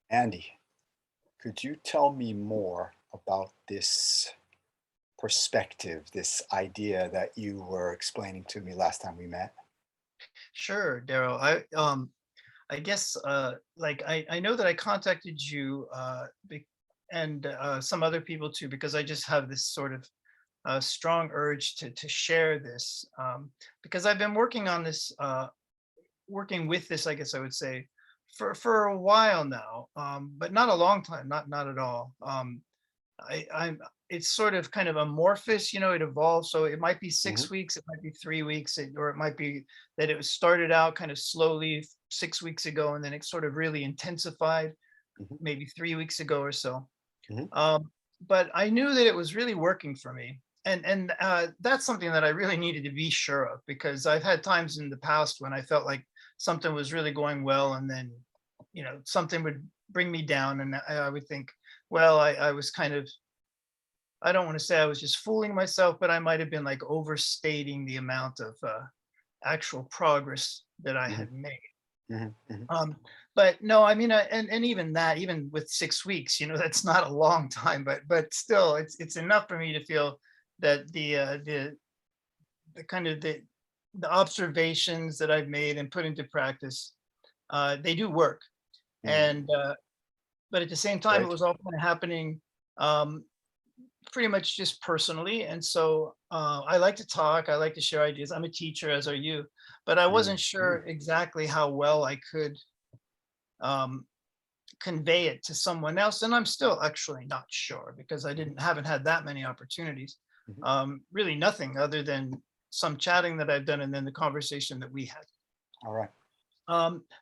Andy, could you tell me more about this perspective, this idea that you were explaining to me last time we met? Sure, Daryl. I guess like I know that I contacted you and some other people too because I just have this sort of strong urge to share this because I've been working on this working with this, I guess I would say, for a while now, but not a long time, not at all. I'm it's sort of kind of amorphous, it evolves. So it might be Hmm. 6 weeks, it might be 3 weeks, or it might be that it was started out kind of slowly 6 weeks ago, and then it sort of really intensified Hmm. maybe 3 weeks ago or so. Hmm. But I knew that it was really working for me. And that's something that I really needed to be sure of because I've had times in the past when I felt like something was really going well, and then something would bring me down, and I would think, well, I was kind of, I don't want to say I was just fooling myself, but I might have been like overstating the amount of actual progress that I Hmm. had made. Hmm. Hmm. Um, but no, I mean, and even that, even with 6 weeks, that's not a long time, but still, it's enough for me to feel that the kind of the observations that I've made and put into practice, they do work. And Hmm. but at the same time, it Great. was all kind of happening um, pretty much just personally. And so I like to talk, I like to share ideas. I'm a teacher, as are you, but I wasn't Hmm. sure exactly how well I could um, convey it to someone else. And I'm still actually not sure because I Hmm. didn't haven't had that many opportunities. Hmm. Really nothing other than some chatting that I've done and then the conversation that we had. All right.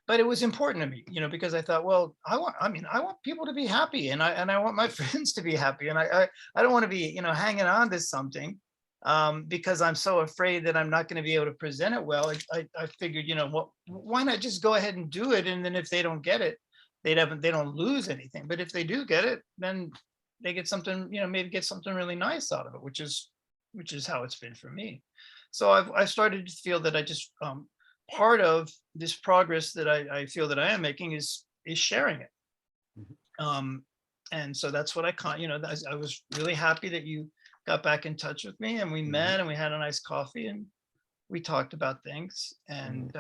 But it was important to me, because I thought, well, I want people to be happy, and I want my friends to be happy, and I don't want to be, hanging on to something because I'm so afraid that I'm not going to be able to present it well. I figured, what, why not just go ahead and do it, and then if they don't get it, they don't lose anything. But if they do get it, then they get something, maybe get something really nice out of it, which is how it's been for me. So I started to feel that I just part of this progress that I feel that I am making is sharing it. Hmm. Um, and so that's what I was really happy that you got back in touch with me, and we Hmm. met and we had a nice coffee and we talked about things. Hmm. And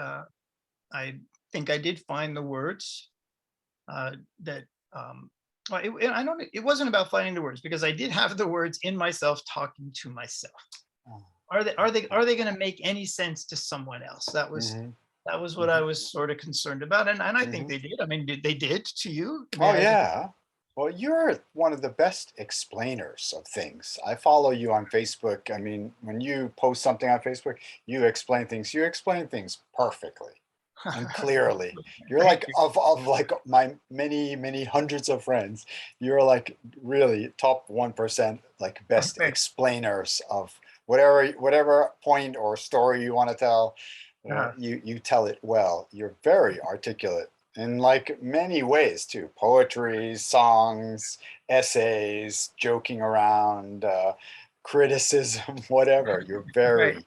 I think I did find the words that well, I don't. It wasn't about finding the words because I did have the words in myself talking to myself. Oh, Are they going to make any sense to someone else? hmm. That was what I Hmm. was sort of concerned about, and I think Hmm. they did. I mean, they did to you? I mean, Oh, I think. yeah. Well, you're one of the best explainers of things. I follow you on Facebook. I mean, when you post something on Facebook, you explain things. You explain things perfectly and clearly. You're Thank like you. of like my many hundreds of friends. You're like really top 1%, like best Thanks. explainers of whatever point or story you want to tell. Uh, You tell it well. You're very articulate in like many ways too. Poetry, songs, essays, joking around, criticism, whatever. You're right. very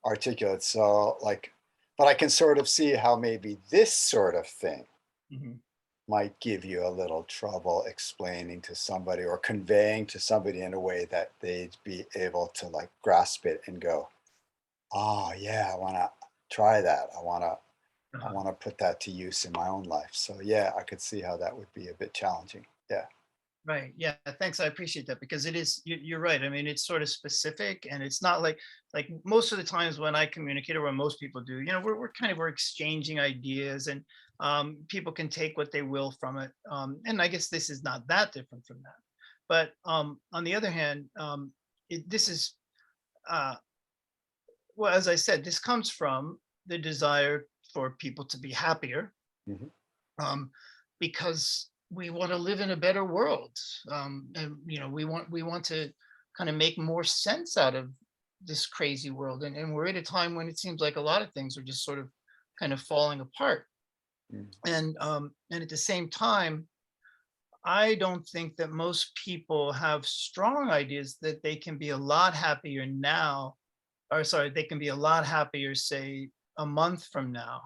articulate. So like, but I can sort of see how maybe this sort of thing Mhm. might give you a little trouble explaining to somebody or conveying to somebody in a way that they'd be able to like grasp it and go, oh yeah, I want to try that. I Uh-huh. want to put that to use in my own life. So yeah, I could see how that would be a bit challenging. Yeah. Right. Yeah. Thanks. I appreciate that because it is. You're right. I mean, it's sort of specific, and it's not like most of the times when I communicate, or when most people do. We're exchanging ideas, and people can take what they will from it. And I guess this is not that different from that. But on the other hand, this is uh, well, as I said, this comes from the desire for people to be happier, Hmm. um, because we want to live in a better world, and we want to kind of make more sense out of this crazy world, and we're at a time when it seems like a lot of things are just sort of kind of falling apart, and at the same time, I don't think that most people have strong ideas that they can be a lot happier now, or sorry, they can be a lot happier, say, a month from now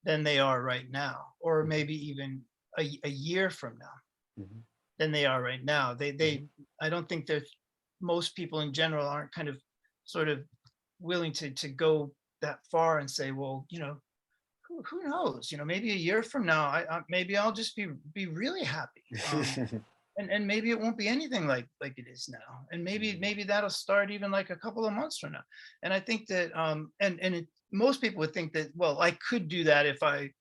than they are right now, or Hmm. maybe even a year from now Mhm. than they are right now. Mhm. I don't think that most people in general aren't kind of sort of willing to go that far and say, well, who knows? Maybe a year from now, maybe I'll just be really happy. And maybe it won't be anything like it is now. And maybe that'll start even like a couple of months from now. And I think that most people would think that, well, I could do that if I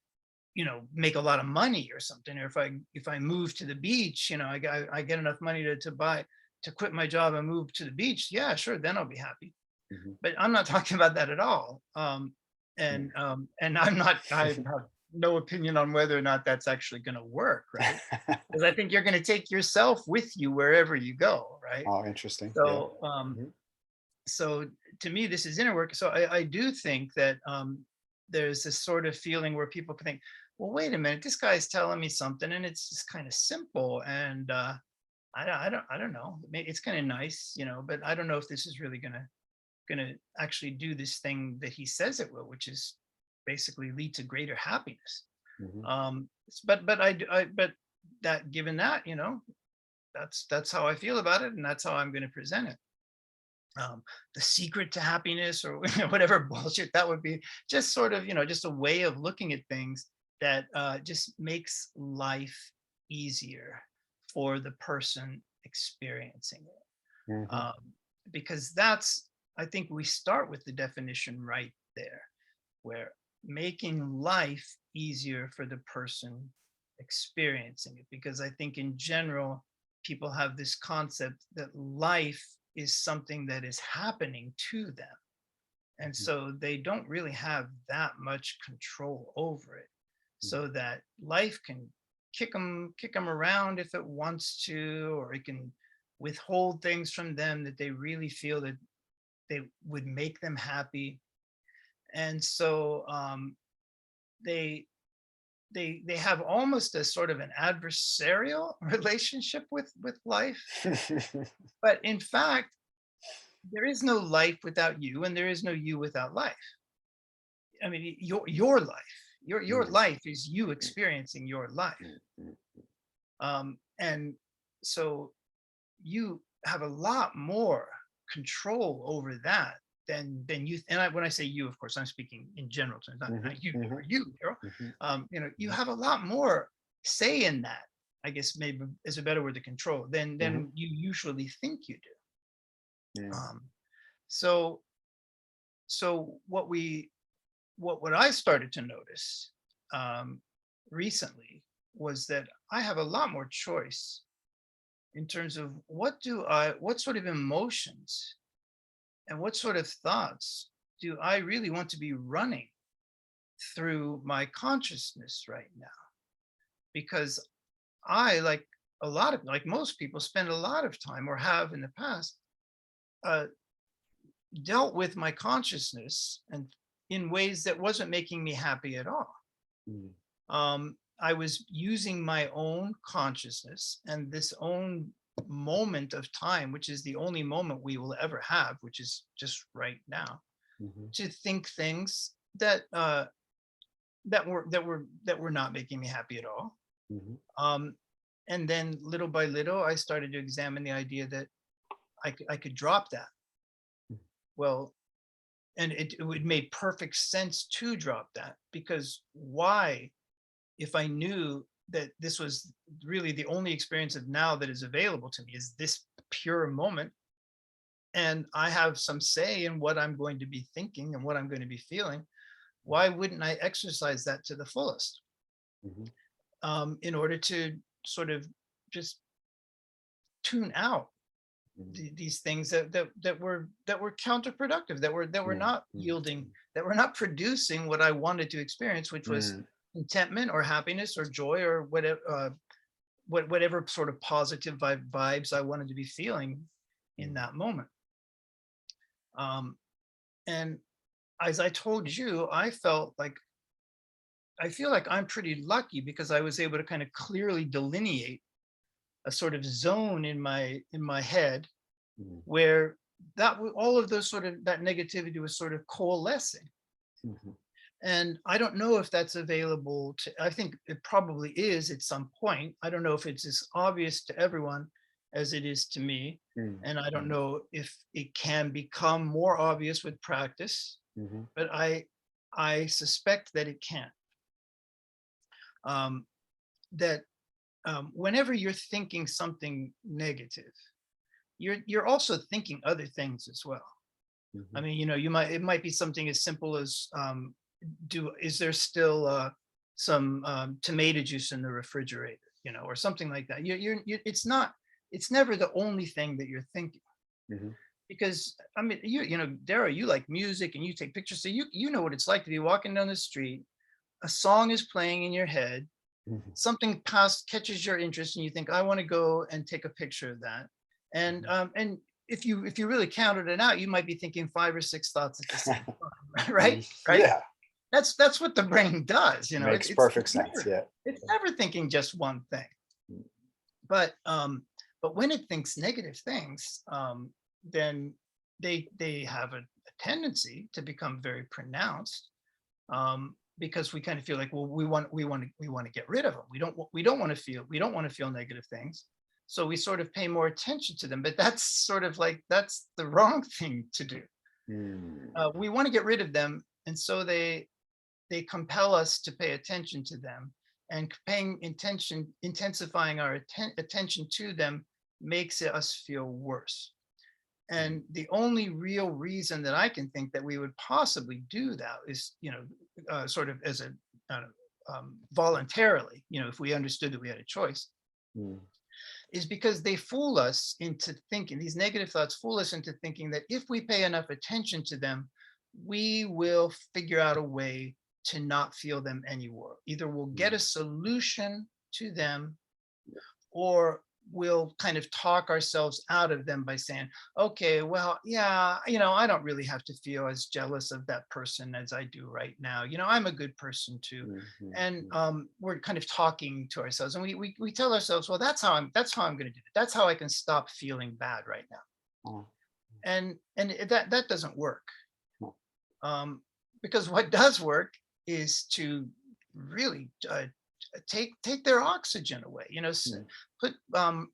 make a lot of money or something, or if I move to the beach, I get enough money to quit my job and move to the beach. Yeah, sure, then I'll be happy. Mhm. But I'm not talking about that at all. Mm. And I have no opinion on whether or not that's actually going to work, right? Because I think you're going to take yourself with you wherever you go, right? Oh, interesting. Yeah. So Mhm. so to me, this is inner work. So I do think that there's this sort of feeling where people can think, well, wait a minute, this guy's telling me something, and it's just kind of simple, and I don't know. It's kind of nice, but I don't know if this is really gonna actually do this thing that he says it will, which is basically lead to greater happiness. Mhm. But that given that, that's how I feel about it, and that's how I'm going to present it. The secret to happiness, or whatever bullshit that would be, just sort of, just a way of looking at things that just makes life easier for the person experiencing it. Mhm. Because that's, I think we start with the definition right there, where making life easier for the person experiencing it. Because I think in general, people have this concept that life is something that is happening to them. And Mhm. so they don't really have that much control over it. Mhm. So that life can kick them around if it wants to, or it can withhold things from them that they really feel that they would make them happy. And so they they have almost a sort of an adversarial relationship with life. But in fact, there is no life without you, and there is no you without life. I mean, your life, your Mm. life is you experiencing your life. Mm. Mm. And so you have a lot more control over that than you. And when I say you, of course, I'm speaking in general terms, Mhm. not you, Mhm. you, Daryl. Mhm. You have a lot more say in that. I guess maybe is a better word, to control, Mhm. than you usually think you do. Mm. Um, so so what I started to notice um, recently was that I have a lot more choice in terms of what sort of emotions and what sort of thoughts do I really want to be running through my consciousness right now. Because I, like most people, spend a lot of time, or have in the past, uh, dealt with my consciousness and in ways that wasn't making me happy at all. Mm. I was using my own consciousness and this own moment of time, which is the only moment we will ever have, which is just right now, Mhm. to think things that were not making me happy at all. Mhm. Um, and then little by little, I started to examine the idea that I could drop that. Mm. Well, and it would made perfect sense to drop that, because why, if I knew that this was really the only experience of now that is available to me, is this pure moment, and I have some say in what I'm going to be thinking and what I'm going to be feeling, why wouldn't I exercise that to the fullest, Mhm. in order to sort of just tune out Mhm. these things that were counterproductive, that were Mm. not Mm. yielding, that were not producing what I wanted to experience, which was Mm. contentment or happiness or joy, or whatever, whatever sort of positive vibes I wanted to be feeling in Mm. that moment. Um, and as I told you, I feel like I'm pretty lucky, because I was able to kind of clearly delineate a sort of zone in my head, Mm. where all of those sort of that negativity was sort of coalescing. Mhm. And I don't know if that's available to, I think it probably is at some point. I don't know if it's as obvious to everyone as it is to me. Mm, And I don't mm, know if it can become more obvious with practice, mhm, but I suspect that it can. Um, that whenever you're thinking something negative, you're also thinking other things as well. I mhm, mean, it might be something as simple as is there still some tomato juice in the refrigerator, or something like that. It's never the only thing that you're thinking, mhm, because I mean, Dara, you like music and you take pictures, so you know what it's like to be walking down the street, a song is playing in your head, mhm, something past catches your interest, and you think, I want to go and take a picture of that. And mhm. if you really counted it out, you might be thinking five or six thoughts at the same time, right? Right? Yeah, That's what the brain does. makes perfect sense. Yeah. It's never thinking just one thing. Mm, But when it thinks negative things, then they have a tendency to become very pronounced, because we kind of feel like, well, we want to get rid of them. We don't want to feel negative things, so we sort of pay more attention to them. But that's sort of like, that's the wrong thing to do. mm, We want to get rid of them, and so they compel us to pay attention to them, and intensifying our attention to them makes us feel worse. mm, And the only real reason that I can think that we would possibly do that is, sort of as a voluntarily, if we understood that we had a choice, mm, is because they fool us into thinking, these negative thoughts fool us into thinking that if we pay enough attention to them, we will figure out a way to not feel them anymore. Either we'll get a mm. solution to them, or we'll kind of talk ourselves out of them by saying, okay, well, yeah, I don't really have to feel as jealous of that person as I do right now. I'm a good person too. Mhm, And mm, we're kind of talking to ourselves, and we tell ourselves, well, that's how I'm going to do it. That's how I can stop feeling bad right now. mm, And that doesn't work, mm, um, because what does work is to really take their oxygen away. mm, Put don't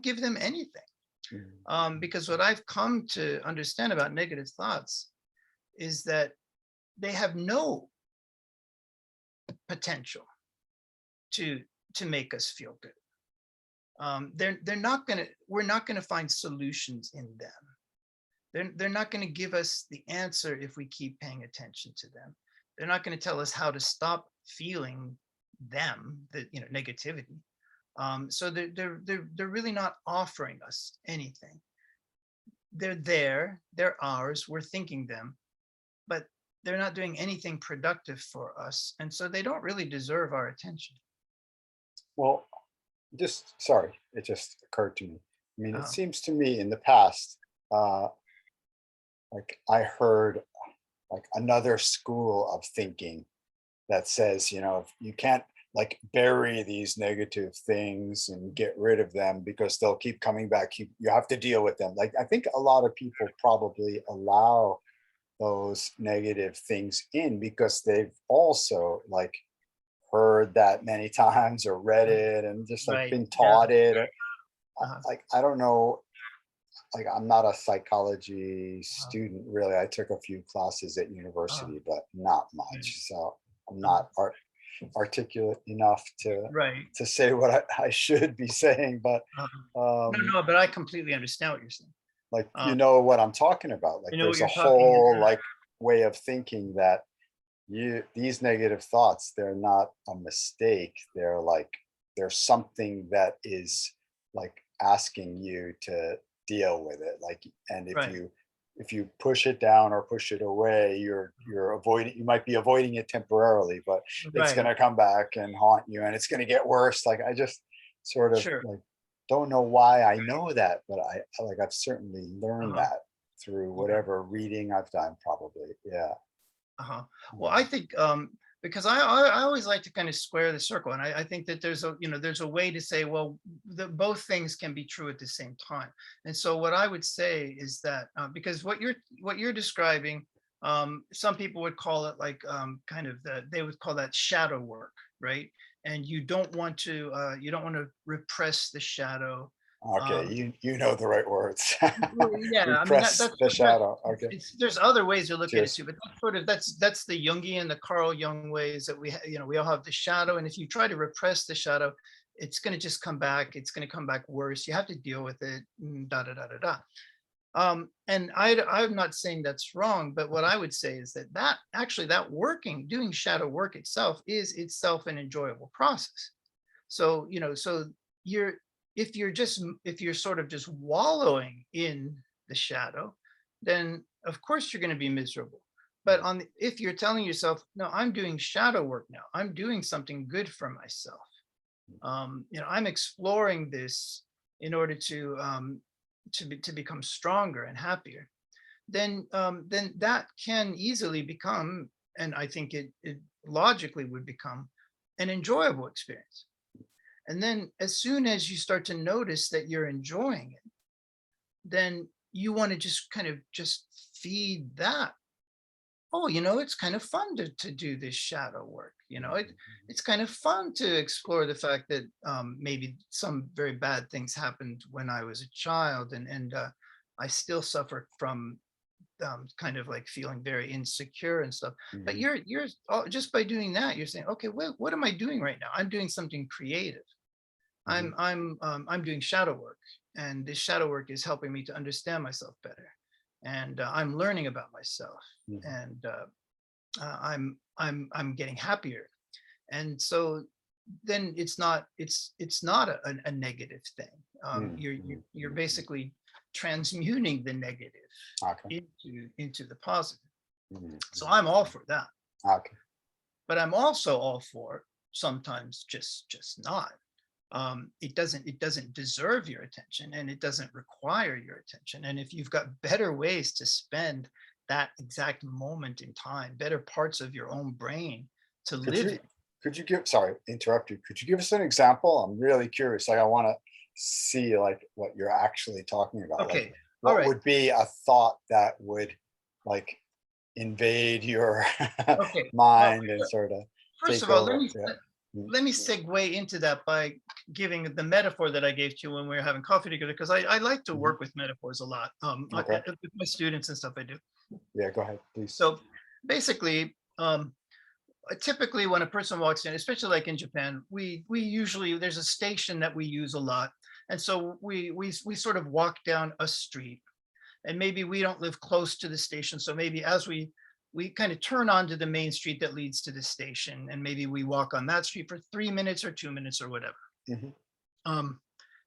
give them anything. mm, Because what I've come to understand about negative thoughts is that they have no potential to to make us feel good. They're not gonna We're not gonna find solutions in them. They're not going to give us the answer if we keep paying attention to them. They're not going to tell us how to stop feeling them, the negativity. So they're really not offering us anything. They're there, they're ours, we're thinking them, but they're not doing anything productive for us, and so they don't really deserve our attention. Well, just sorry, it just occurred to me. I mean, it Uh, seems to me in the past, uh, like I heard like another school of thinking that says, you can't like bury these negative things and get rid of them because they'll keep coming back. You have to deal with them. Like I think a lot of people probably allow those negative things in because they've also like heard that many times or read it and just like right. been Yeah. taught it. Uh, Like I don't know, like I'm not a psychology uh, student really. I took a few classes at uh, university, but not right. much. So I'm Uh, not articulate enough right. to say what I should be saying. But Uh, no, um, no, but I completely understand what you're saying. like Um, what I'm talking about. Like you know what there's a you're talking whole about. like way of thinking that these negative thoughts, they're not a mistake. They're like there's something that is like asking you to deal with it. Like, and Right. if you push it down or push it away, you're avoiding, you might be avoiding it temporarily, but it's Right. gonna come back and haunt you and it's gonna get worse. Like I just sort of Sure. like don't know why I know that, but I've certainly learned Uh-huh. that through Yeah. whatever reading I've done, probably. Yeah. Uh-huh. Well, I Um, think because I always like to kind of square the circle, and I think that there's a way to say, well, both things can be true at the same time. And so what I would say is that because what you're describing Some people would call it like kind of they would call that shadow work, right? And you don't want to repress the shadow. Okay, Um, you know the right words. well, yeah, I mean Repress the shadow. Okay, it's there's other ways to look at it cheers. too, but that's the Jungian, the Carl Jung ways that we all have the shadow, and if you try to repress the shadow, it's going to just come back. It's going to come back worse. You have to deal with it. Da da da da da. And I'm not saying that's wrong, but what I would say is that actually that doing shadow work itself is itself an enjoyable process. So, so you're if you're sort of just wallowing in the shadow, then of course you're going to be miserable. But if you're telling yourself, no, I'm doing shadow work now, I'm doing something good for myself. I'm exploring this in order to become stronger and happier. Then that can easily become, and I think it logically would become, an enjoyable experience. And then as soon as you start to notice that you're enjoying it, then you want to just kind of just feed that. Oh, it's kind of fun to do this shadow work. It's kind of fun to explore the fact that maybe some very bad things happened when I was a child, and I still suffer from kind of like feeling very insecure and stuff. But Mhm, you're just by doing that, you're saying, okay, well, what am I doing right now? I'm doing something creative. mhm, I'm doing shadow work, and this shadow work is helping me to understand myself better, and I'm learning about myself, mhm, and I'm getting happier. And so then it's not a negative thing. mhm, You're mhm, mhm. basically transmuting the negative Okay. into the positive. Mhm, So mhm, I'm all mhm. for that, Okay. but I'm also all for sometimes just not. It doesn't deserve your attention, and it doesn't require your attention. And if you've got better ways to spend that exact moment in time, better parts of your own brain to Could live you in. could you give sorry, interrupt you. Could you give us an example? I'm really curious. Like I want to see like what you're actually talking about. Like Okay, all what right, would be a thought that would like invade your okay. Well, mind and sort of first take of all, let over? me Yeah. Mm, let me segue into that by giving the metaphor that I gave to you when we were having coffee together, because I like to mhm. work with metaphors a lot. Okay. With my students and stuff, I do. Yeah, go ahead, please. So basically, typically when a person walks in, especially like in Japan, we usually there's a station that we use a lot, and so we sort of walk down a street, and maybe we don't live close to the station, so maybe as we kind of turn onto the main street that leads to the station, and maybe we walk on that street for 3 minutes or 2 minutes or whatever. Mhm, Um,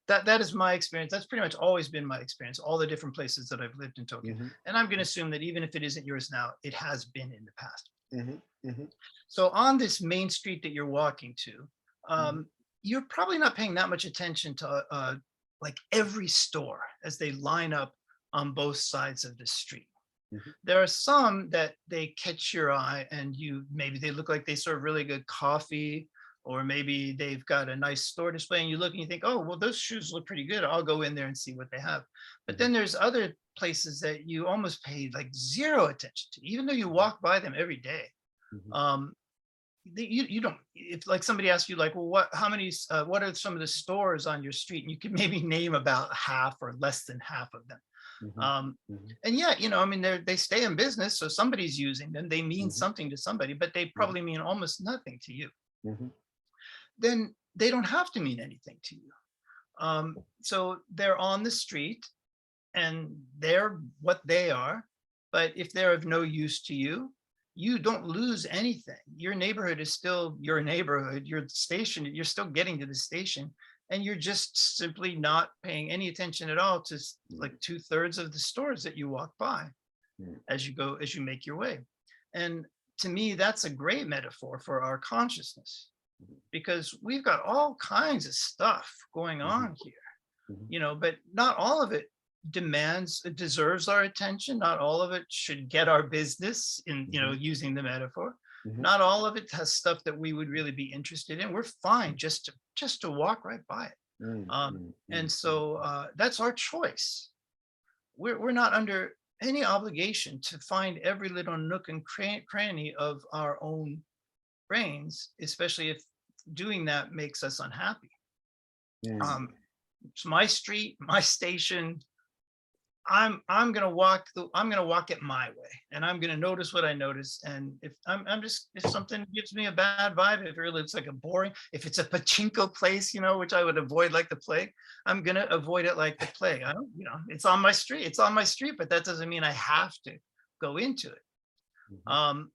that is my experience. That's pretty much always been my experience, all the different places that I've lived in Tokyo. mhm, And I'm going to assume that even if it isn't yours now, it has been in the past. mhm, mhm, So on this main street that you're walking to, mhm, um, you're probably not paying that much attention to like every store as they line up on both sides of the street. mhm, There are some that they catch your eye, and maybe they look like they serve really good coffee, or maybe they've got a nice store display, and you look and you think, oh, well, those shoes look pretty good. I'll go in there and see what they have. But mhm, then there's other places that you almost pay like zero attention to, even though you walk by them every day. mhm, Um, you don't, if like somebody asks you like, well, what are some of the stores on your street, and you could maybe name about half or less than half of them. mhm, um, mhm, and yeah, I mean, they stay in business, so somebody's using them, they mean mhm, something to somebody, but they mhm, probably mean almost nothing to you. mhm, Then they don't have to mean anything to you. So they're on the street, and they're what they are. But if they're of no use to you, you don't lose anything. Your neighborhood is still your neighborhood. Your station, you're still getting to the station, and you're just simply not paying any attention at all to like 2/3 of the stores that you walk by mhm, as you make your way. And to me, that's a great metaphor for our consciousness, because we've got all kinds of stuff going mhm, on here, mhm, but not all of it deserves our attention. Not all of it should get our business, in mhm, using the metaphor. mhm, Not all of it has stuff that we would really be interested in. We're fine just to walk right by it. mm, mm, And mm, mm, so that's our choice. We're not under any obligation to find every little nook and cranny of our own brains, especially if doing that makes us unhappy. Mm. Um, it's my street, my station. I'm gonna walk it my way, and I'm gonna notice what I notice. And if if something gives me a bad vibe, if it really looks like a boring, if it's a pachinko place, which I would avoid like the plague, I'm gonna avoid it like the plague. I don't, it's on my street. It's on my street, but that doesn't mean I have to go into it. Mhm. Um,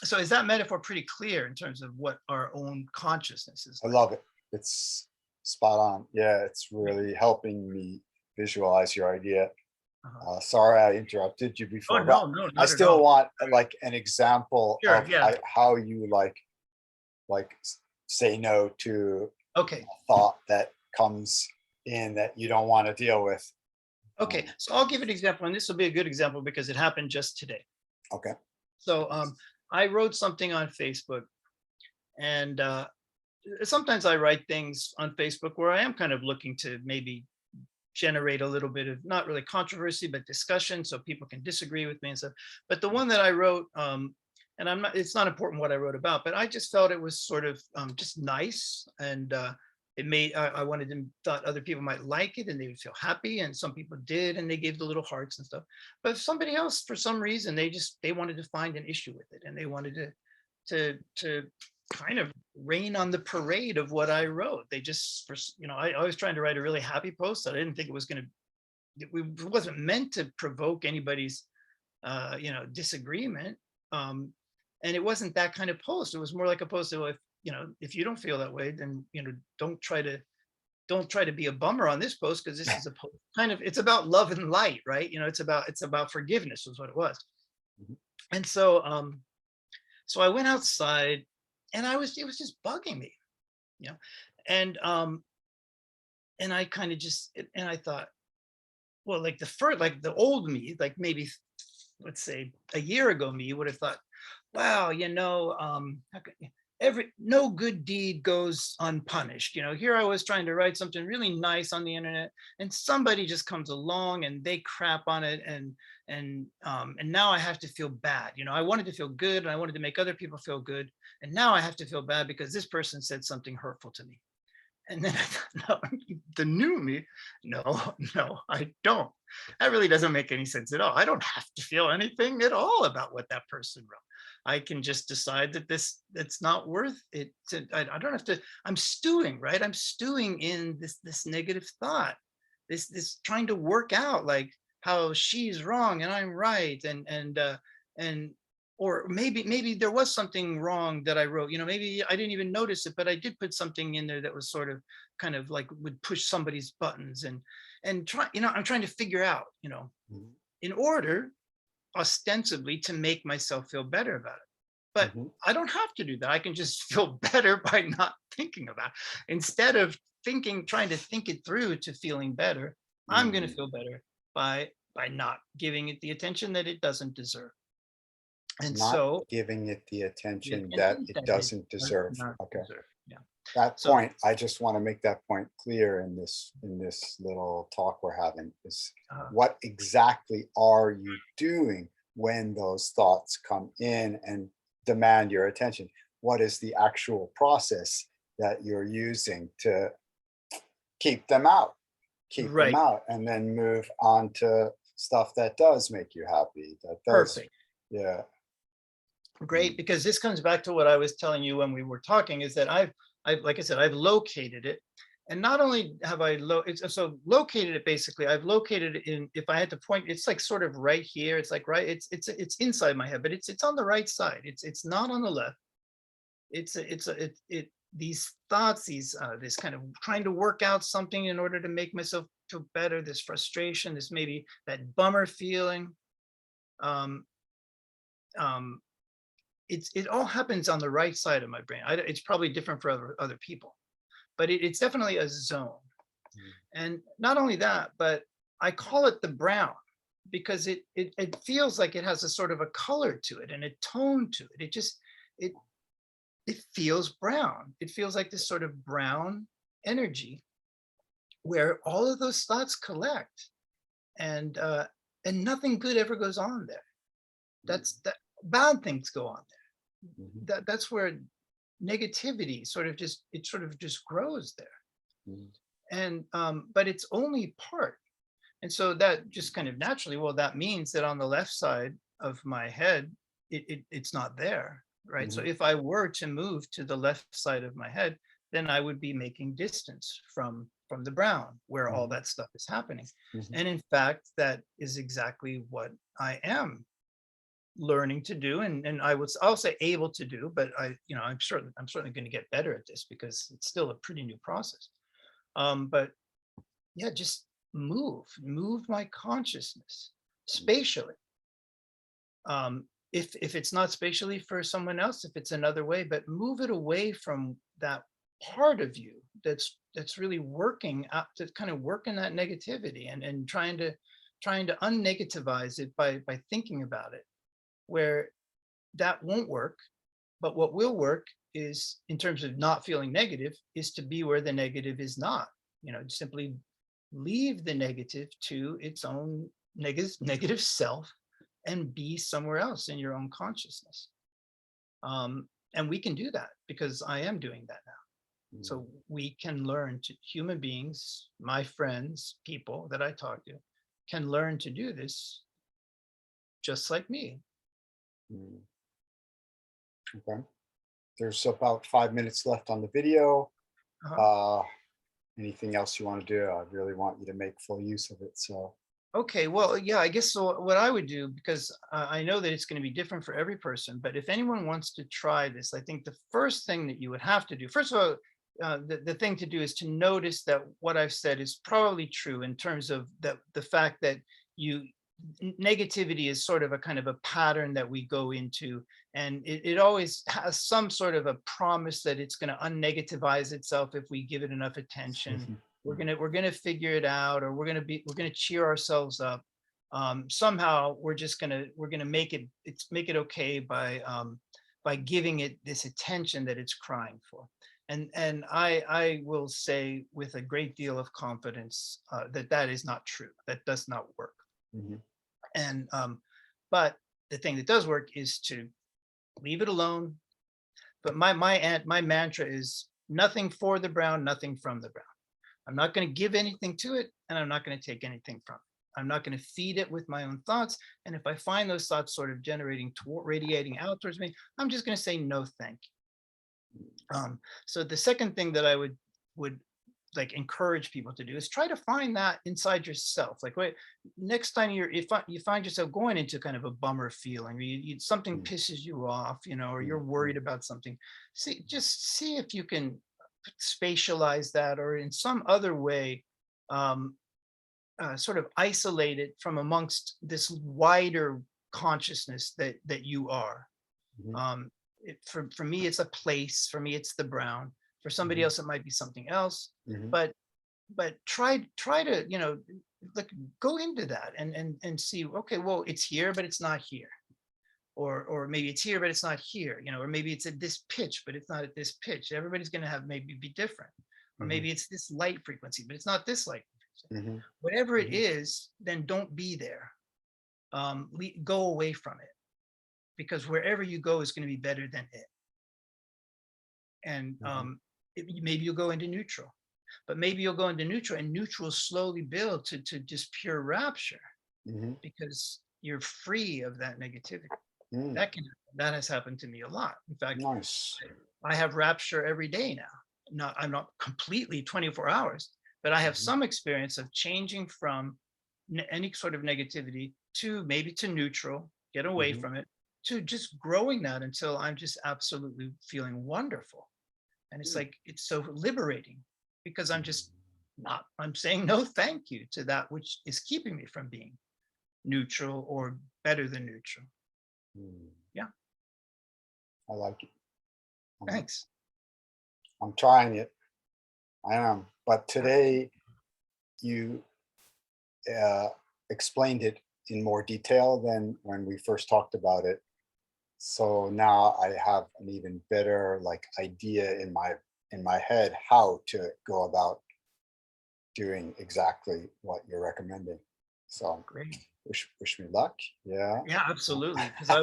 so is that metaphor pretty clear in terms of what our own consciousness is I like? love it. It's spot on. Yeah, it's Yeah. really helping me visualize your idea. Uh-huh. Sorry I interrupted you Oh before, but no, no, I not at still all. want like an example Sure. of Yeah. how you say no to Okay. a thought that comes in that you don't want to deal with. Okay. Um, So I'll give an example, and this will be a good example because it happened just today. okay. So I wrote something on Facebook, and sometimes I write things on Facebook where I am kind of looking to maybe generate a little bit of not really controversy, but discussion, so people can disagree with me and stuff. But the one that I wrote, and I'm not, it's not important what I wrote about, but I just felt it was sort of just nice, and it made, I wanted them, thought other people might like it and they would feel happy, and some people did, and they gave the little hearts and stuff. But if somebody else, for some reason, they wanted to find an issue with it, and they wanted to kind of rain on the parade of what I wrote. They just, I was trying to write a really happy post that I didn't think it was going to, it wasn't meant to provoke anybody's, disagreement. Um, and it wasn't that kind of post. It was more like a post that, well, if you don't feel that way, then, don't try to be a bummer on this post, because this is a post kind of, it's about love and light, right? It's about forgiveness was what it was. Mhm. And so I went outside, and it was just bugging me, you know, and I kind of and I thought, well, like like the old me, like maybe let's say a year ago me would have thought, wow, how no good deed goes unpunished. Here I was trying to write something really nice on the internet, and somebody just comes along and they crap on it, and now I have to feel bad. I wanted to feel good, and I wanted to make other people feel good, and now I have to feel bad because this person said something hurtful to me. And then I thought, no, the new me, no, no, I don't. That really doesn't make any sense at all. I don't have to feel anything at all about what that person wrote. I can just decide that that's not worth it. I don't have to. I'm stewing, right? I'm stewing in this negative thought, this trying to work out like how she's wrong and I'm right, and or maybe there was something wrong that I wrote. Maybe I didn't even notice it, but I did put something in there that was sort of kind of like would push somebody's buttons, and try. I'm trying to figure out, Mhm. in order ostensibly to make myself feel better about it. But Mhm. I don't have to do that. I can just feel better by not thinking about it. Instead of trying to think it through to feeling better, I'm going to Mm. feel better by not giving it the attention that it doesn't deserve. And Not so giving it the the attention that attention it that it doesn't does deserve. not Okay. deserve. Yeah. That So point, I just want to make that point clear in this little talk we're having is uh, what exactly are you doing when those thoughts come in and demand your attention? What is the actual process that you're using to keep them out? Keep them right, out and then move on to stuff that does make you happy. That does, perfect. yeah. Great, Mm. because this comes back to what I was telling you when we were talking, is that I've like I said, I've located it. And not only have so located it, basically, I've located it in, if I had to point, it's like sort of right here. It's like right, it's inside my head, but it's on the right side. It's not on the left. These thoughts, this kind of trying to work out something in order to make myself feel better, this frustration, this maybe that bummer feeling. Um, um, it all happens on the right side of my brain. It's probably different for other people, but it's definitely a zone. Mm. And not only that, but I call it the brown because it feels like it has a sort of a color to it and a tone to it. It it feels brown. It feels like this sort of brown energy where all of those thoughts collect. And and nothing good ever goes on there. Mm, That bad things go on mhm, there. That's where negativity sort of just grows there. mhm, And but it's only part. And so that just kind of naturally, well, that means that on the left side of my head, it's not there, right? So mhm, if I were to move to the left side of my head, then I would be making distance from the brown where all mhm, that stuff is happening. mhm, And in fact, that is exactly what I am learning to do, and I'll say able to do, but I'm certainly going to get better at this because it's still a pretty new process. But yeah, just move my consciousness spatially. If it's not spatially for someone else, if it's another way, but move it away from that part of you that's really working out to kind of work in that negativity, and trying to unnegativize it by thinking about it, where that won't work. But what will work is, in terms of not feeling negative, is to be where the negative is not. Simply leave the negative to its own negative self and be somewhere else in your own consciousness. And we can do that because I am doing that now. mhm, So we can learn to, human beings, my friends, people that I talk to, can learn to do this just like me. mhm. Okay. There's about 5 minutes left on the video. Uh-huh. Uh, Anything else you want to do? I really want you to make full use of it. So, Okay, well, yeah, I guess so. What I would do, because I know that it's going to be different for every person, but if anyone wants to try this, I think the first thing that you would have to do, first of all, the thing to do is to notice that what I've said is probably true in terms of the fact that you negativity is sort of a kind of a pattern that we go into, and it always has some sort of a promise that it's going to unnegativize itself if we give it enough attention. mhm, We're gonna figure it out, or we're gonna cheer ourselves up. Somehow we're gonna make it okay by giving it this attention that it's crying for. And I will say with a great deal of confidence that that is not true. That does not work. mhm, And but the thing that does work is to leave it alone. But my mantra is nothing for the brown, nothing from the brown. I'm not going to give anything to it, and I'm not going to take anything from it. I'm not going to feed it with my own thoughts. And if I find those thoughts sort of radiating out towards me, I'm just going to say no, thank you. So the second thing that I would like encourage people to do is try to find that inside yourself. Like, wait, next time you find yourself going into kind of a bummer feeling, or something mhm, pisses you off, or you're mhm, worried about something. Just see if you can spatialize that, or in some other way, um, sort of isolate it from amongst this wider consciousness that you are. mhm, Um, for me, it's a place. For me, it's the brown. For somebody mhm, else, it might be something else. mhm, But try to like go into that and see. Okay, well, it's here, but it's not here. Or maybe it's here, but it's not here. Or maybe it's at this pitch, but it's not at this pitch. Everybody's going to have maybe be different. Or mhm, maybe it's this light frequency, but it's not this light frequency. mhm, Whatever it mhm, is, then don't be there. Go away from it, because wherever you go is going to be better than it. And mhm, maybe you'll go into neutral, but maybe you'll go into neutral, and neutral slowly build to just pure rapture, mhm, because you're free of that negativity. mm. That has happened to me a lot. In fact, Nice. I have rapture every day now. I'm not completely 24 hours, but I have Mhm, some experience of changing from any sort of negativity to maybe to neutral, get away mhm, from it, to just growing that until I'm just absolutely feeling wonderful. And it's mm, like, it's so liberating, because mm, I'm saying no thank you to that which is keeping me from being neutral or better than neutral. mm. Yeah, I like it. I'm, thanks. I'm trying it. I am. But today you uh, explained it in more detail than when we first talked about it. So now I have an even better like idea in my head how to go about doing exactly what you're recommending. So Great. wish me luck. Yeah. Yeah, absolutely. Because I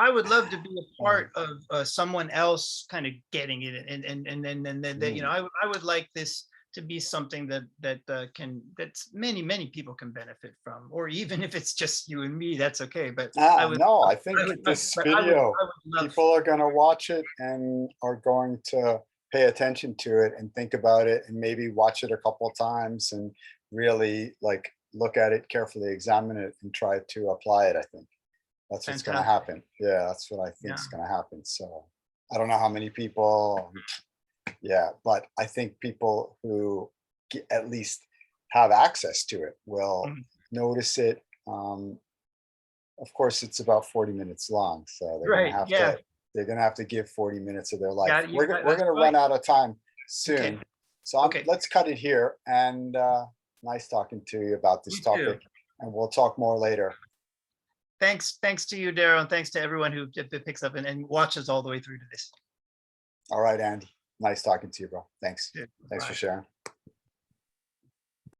would love to be a Uh, part of someone else kind of getting it, and that, mm. I would like this to be something that's many people can benefit from, or even if it's just you and me, that's okay. But I would, No, I I think would, this but video, I would love. people are going to watch it and are going to pay attention to it and think about it and maybe watch it a couple of times and really like look at it carefully, examine it, and try to apply it. I think that's what's going to Fantastic. happen. Yeah, that's what I think Yeah. is going to happen. So I don't know how many people, yeah, but I think people who at least have access to it will Mhm. notice it. Of course, it's about 40 minutes long, so Right. Yeah. they're gonna have to give 40 minutes of their life. Got you. We're I gonna saw run it. out of time Okay. soon, so Okay. let's cut it here. And nice talking to you about this You too. topic, and we'll talk more later. Thanks to you, Daryl, and thanks to everyone who picks up and watches all the way through to this. All right, Andy. Nice talking to you, bro. Thanks. Good. Thanks for Bye. sharing.